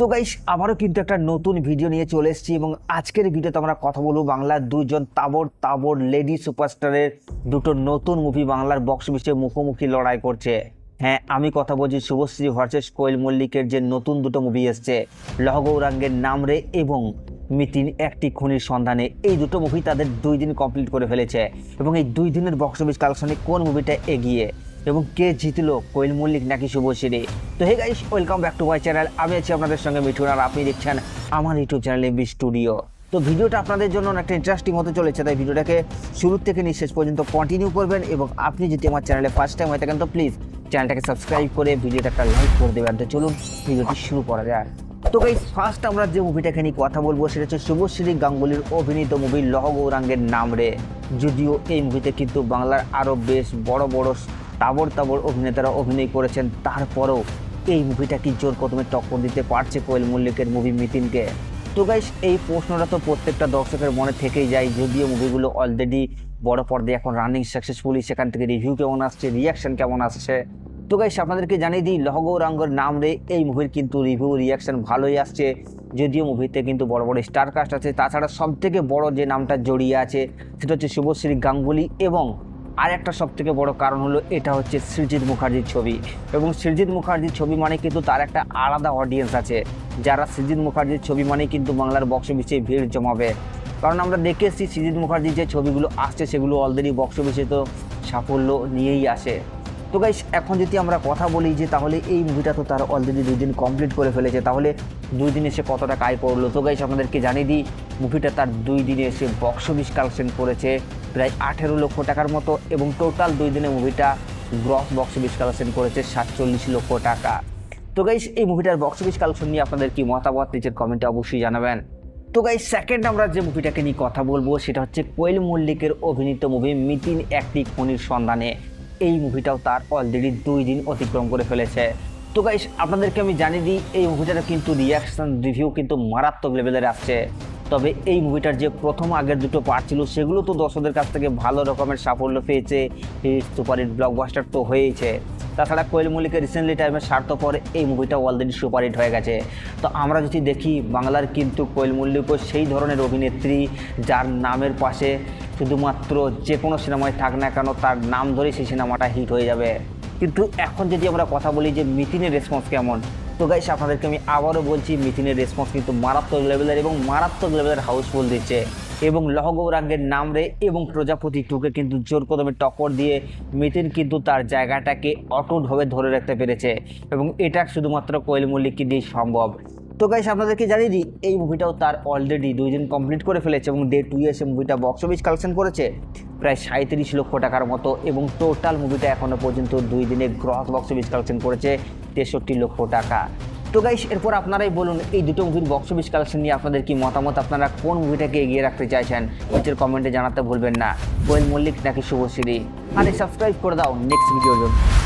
তো গাইস আবারও কিন্তু একটা নতুন ভিডিও নিয়ে চলে এসেছি এবং আজকের ভিডিওতে আমরা কথা বলবো বাংলার দুজন তাবড় লেডি সুপারস্টারের দুটো নতুন মুভি বাংলার বক্স অফিসে মুখোমুখি লড়াই করছে। হ্যাঁ, আমি কথা বলছি শুভশ্রী ভার্সেস কোয়েল মল্লিকের যে নতুন দুটো মুভি এসছে, লহ গৌরাঙ্গের নাম রে এবং মিতিন একটি খুনির সন্ধানে। এই দুটো মুভি তাদের 2 দিন কমপ্লিট করে ফেলেছে এবং এই 2 দিনের বক্স অফিস কালেকশনে কোন মুভিটা এগিয়ে এবং কে জিতলো, কোয়েল মল্লিক নাকি শুভশ্রী? তো hey guys, welcome back to my channel. আমি আছি আপনাদের সঙ্গে মিঠুন আর আপনি দেখছেন আমার ইউটিউব চ্যানেল এমবি স্টুডিও। তো ভিডিওটা আপনাদের জন্য অনেকটা ইন্টারেস্টিং হতে চলেছে, তাই ভিডিওটাকে শুরু থেকে শেষ পর্যন্ত কন্টিনিউ করবেন এবং আপনি যদি আমার চ্যানেলে ফার্স্ট টাইম হয়ে থাকেন তো প্লিজ চ্যানেলটাকে সাবস্ক্রাইব করে ভিডিওটা একটা লাইক করে দেবেন। তো চলুন ভিডিওটি শুরু করা যায়। তো গাইস, ফার্স্ট আমরা যে মুভিটাকে নিয়ে কথা বলবো সেটা হচ্ছে শুভশ্রী গাঙ্গুলির অভিনীত মুভি লহ গৌরাঙ্গের নাম রে। যদিও এই মুভিতে কিন্তু বাংলার আরও বেশ বড় তাবড় অভিনেতারা অভিনয় করেছেন, তারপরেও এই মুভিটা কি জোর কদমে টক্কর দিতে পারছে কোয়েল মল্লিকের মুভি মিতিনকে? তো গাইস, এই প্রশ্নটা তো প্রত্যেকটা দর্শকের মনে থেকেই যায়। যদিও মুভিগুলো অলরেডি বড় পর্দায় এখন রানিং সাকসেসফুলি, সেখান থেকে রিভিউ কেমন আসছে, রিয়াকশন কেমন আসছে। তো গাইস, আপনাদেরকে জানিয়ে দিই লহ গৌরাঙ্গের নাম রে এই মুভির কিন্তু রিভিউ রিয়াকশন ভালোই আসছে। যদিও মুভিতে কিন্তু বড় স্টার কাস্ট আছে, তাছাড়া সবথেকে বড় যে নামটা জড়িয়ে আছে সেটা হচ্ছে শুভশ্রী গাঙ্গুলি, এবং আর একটা সবথেকে বড় কারণ হলো এটা হচ্ছে সৃজিত মুখার্জির ছবি। এবং সৃজিত মুখার্জির ছবি মানে কিন্তু তার একটা আলাদা অডিয়েন্স আছে, যারা সৃজিত মুখার্জির ছবি মানে কিন্তু বাংলার বক্স অফিসে ভিড় জমাবে। কারণ আমরা দেখে এসেছি সৃজিত মুখার্জির যে ছবিগুলো আসছে সেগুলো অলরেডি বক্স অফিসে তো সাফল্য নিয়েই আসে। তো গাইস, এখন যদি আমরা কথা বলি যে তাহলে এই মুভিটা তো তার অলরেডি 2 দিন কমপ্লিট করে ফেলেছে, তাহলে 2 দিনে এসে কত টাকা আয় করলো? তো গাইস, আপনাদেরকে জানিয়ে দিই মুভিটা তার 2 দিনে এসে বক্স অফিস কালেকশন করেছে প্রায় 18 লক্ষ টাকার মতো, এবং টোটাল 2 দিনে মুভিটা গ্রস বক্স অফিস কালেকশন করেছে 47 লক্ষ টাকা। তো গাইস, এই মুভিটার বক্স অফিস কালেকশন নিয়ে আপনাদের কি মতামত নিচের কমেন্টে অবশ্যই জানাবেন। তো গাইস, সেকেন্ড আমরা যে মুভিটাকে নিয়ে কথা বলবো সেটা হচ্ছে কোয়েল মল্লিকের অভিনীত মুভি মিতিন একটি খুনির সন্ধানে। এই মুভিটাও তার অলরেডি 2 দিন অতিক্রম করে ফেলেছে। তো গাইস, আপনাদেরকে আমি জানিয়ে দিই এই মুভিটার কিন্তু রিয়াকশন রিভিউ কিন্তু মারাত্মক লেভেলের আসছে। তবে এই মুভিটার যে প্রথম আগের দুটো পার্ট ছিল সেগুলো তো দর্শকদের কাছ থেকে ভালো রকমের সাফল্য পেয়েছে, হিট সুপারহিট ব্লকবাস্টার তো হয়েইছে। তাছাড়া কোয়েল মল্লিকের রিসেন্টলি টাইমের স্বার্থপর এই মুভিটা অলরেডি সুপারহিট হয়ে গেছে। তো আমরা যদি দেখি বাংলার কিন্তু কোয়েল মল্লিকও সেই ধরনের অভিনেত্রী যার নামের পাশে শুধুমাত্র যে কোনো সিনেমায় থাক না কেন তার নাম ধরে সেই সিনেমাটা হিট হয়ে যাবে। কিন্তু এখন যদি আমরা কথা বলি যে মিতিনের রেসপন্স কেমন, তো গাইস আপনাদেরকে আমি আবারও বলছি মিতিনের রেসপন্স কিন্তু মারাত্মক লেভেলের এবং মারাত্মক লেভেলের হাউসফুল দিচ্ছে। এবং লহ গৌরাঙ্গের নাম রে এবং প্রজাপতি 2কে কিন্তু জোর কদমে টক্কর দিয়ে মিতিন কিন্তু তার জায়গাটাকে অটুটভাবে ধরে রাখতে পেরেছে, এবং এটা শুধুমাত্র কোয়েল মল্লিককে দিয়ে সম্ভব। তো গাইস, আপনাদেরকে জানিয়ে দিই এই মুভিটাও তার অলরেডি 2 দিন কমপ্লিট করে ফেলেছে এবং ডে 2 এসে মুভিটা বক্স অফিস কালেকশন করেছে প্রায় 37 লক্ষ টাকার মতো, এবং টোটাল মুভিটা এখনও পর্যন্ত 2 দিনে গ্রস বক্স অফিস কালেকশন করেছে 63 লক্ষ টাকা। তো গাইস, এরপর আপনারাই বলুন এই দুটো মুভির বক্স অফিস কালেকশন নিয়ে আপনাদের কি মতামত, আপনারা কোন মুভিটাকে এগিয়ে রাখতে চাইছেন নিচের কমেন্টে জানাতে ভুলবেন না। কোয়েল মল্লিক নাকি শুভশ্রী? আরে সাবস্ক্রাইব করে দাও নেক্সট ভিডিওর জন্য।